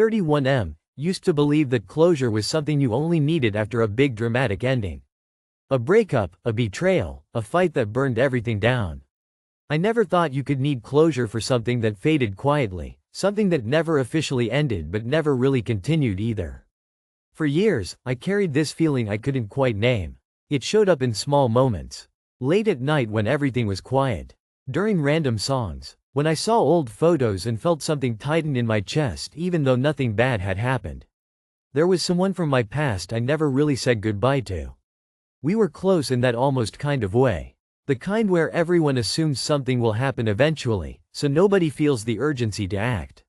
31M, used to believe that closure was something you only needed after a big dramatic ending. A breakup, a betrayal, a fight that burned everything down. I never thought you could need closure for something that faded quietly, something that never officially ended but never really continued either. For years, I carried this feeling I couldn't quite name. It showed up in small moments. Late at night when everything was quiet. During random songs. When I saw old photos and felt something tighten in my chest even though nothing bad had happened. There was someone from my past I never really said goodbye to. We were close in that almost kind of way. The kind where everyone assumes something will happen eventually, so nobody feels the urgency to act.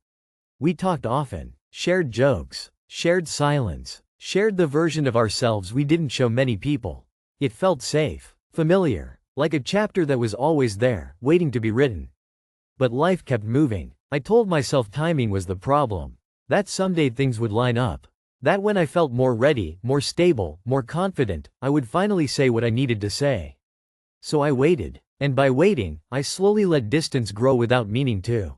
We talked often, shared jokes, shared silence, shared the version of ourselves we didn't show many people. It felt safe, familiar, like a chapter that was always there, waiting to be written. But life kept moving. I told myself timing was the problem. That someday things would line up. That when I felt more ready, more stable, more confident, I would finally say what I needed to say. So I waited. And by waiting, I slowly let distance grow without meaning to.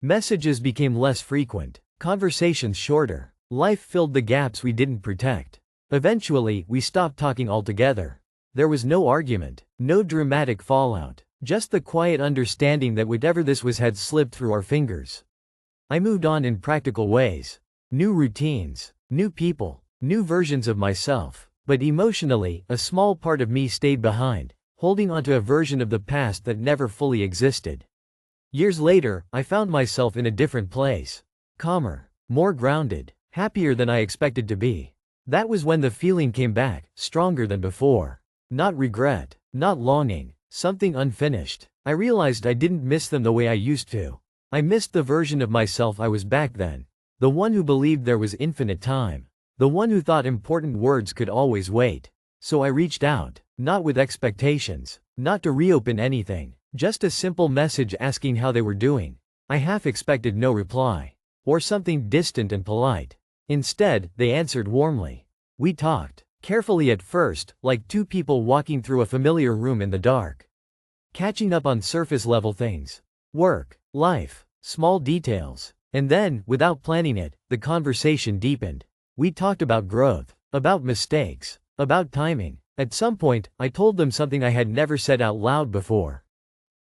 Messages became less frequent. Conversations shorter. Life filled the gaps we didn't protect. Eventually, we stopped talking altogether. There was no argument, no dramatic fallout. Just the quiet understanding that whatever this was had slipped through our fingers. I moved on in practical ways. New routines, new people, new versions of myself. But emotionally, a small part of me stayed behind, holding onto a version of the past that never fully existed. Years later, I found myself in a different place. Calmer, more grounded, happier than I expected to be. That was when the feeling came back, stronger than before. Not regret, not longing. Something unfinished. I realized I didn't miss them the way I used to. I missed the version of myself I was back then. The one who believed there was infinite time. The one who thought important words could always wait. So I reached out, not with expectations, not to reopen anything, just a simple message asking how they were doing. I half expected no reply. Or something distant and polite. Instead, they answered warmly. We talked. Carefully at first, like two people walking through a familiar room in the dark. Catching up on surface-level things. Work, life, small details. And then, without planning it, the conversation deepened. We talked about growth, about mistakes, about timing. At some point, I told them something I had never said out loud before.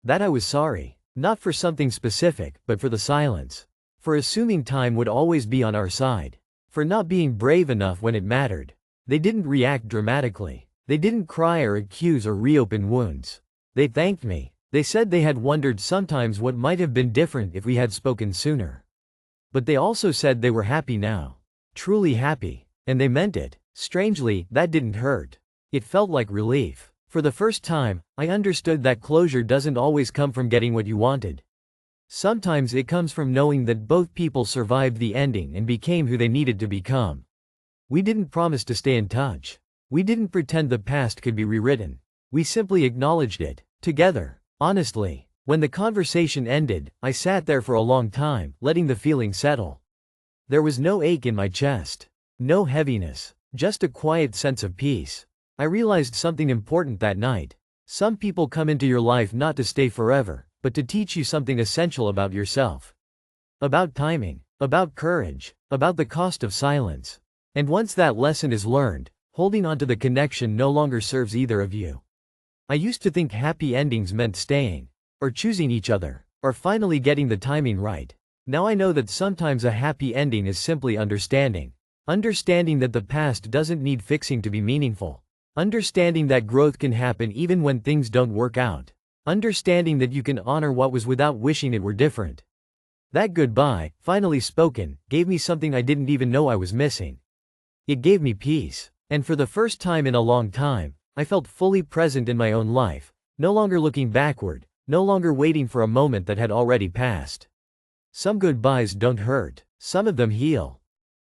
That I was sorry. Not for something specific, but for the silence. For assuming time would always be on our side. For not being brave enough when it mattered. They didn't react dramatically. They didn't cry or accuse or reopen wounds. They thanked me. They said they had wondered sometimes what might have been different if we had spoken sooner. But they also said they were happy now. Truly happy. And they meant it. Strangely, that didn't hurt. It felt like relief. For the first time, I understood that closure doesn't always come from getting what you wanted. Sometimes it comes from knowing that both people survived the ending and became who they needed to become. We didn't promise to stay in touch. We didn't pretend the past could be rewritten. We simply acknowledged it, together, honestly. When the conversation ended, I sat there for a long time, letting the feeling settle. There was no ache in my chest. No heaviness. Just a quiet sense of peace. I realized something important that night. Some people come into your life not to stay forever, but to teach you something essential about yourself. About timing. About courage. About the cost of silence. And once that lesson is learned, holding onto the connection no longer serves either of you. I used to think happy endings meant staying, or choosing each other, or finally getting the timing right. Now I know that sometimes a happy ending is simply understanding. Understanding that the past doesn't need fixing to be meaningful. Understanding that growth can happen even when things don't work out. Understanding that you can honor what was without wishing it were different. That goodbye, finally spoken, gave me something I didn't even know I was missing. It gave me peace. And for the first time in a long time, I felt fully present in my own life, no longer looking backward, no longer waiting for a moment that had already passed. Some goodbyes don't hurt. Some of them heal.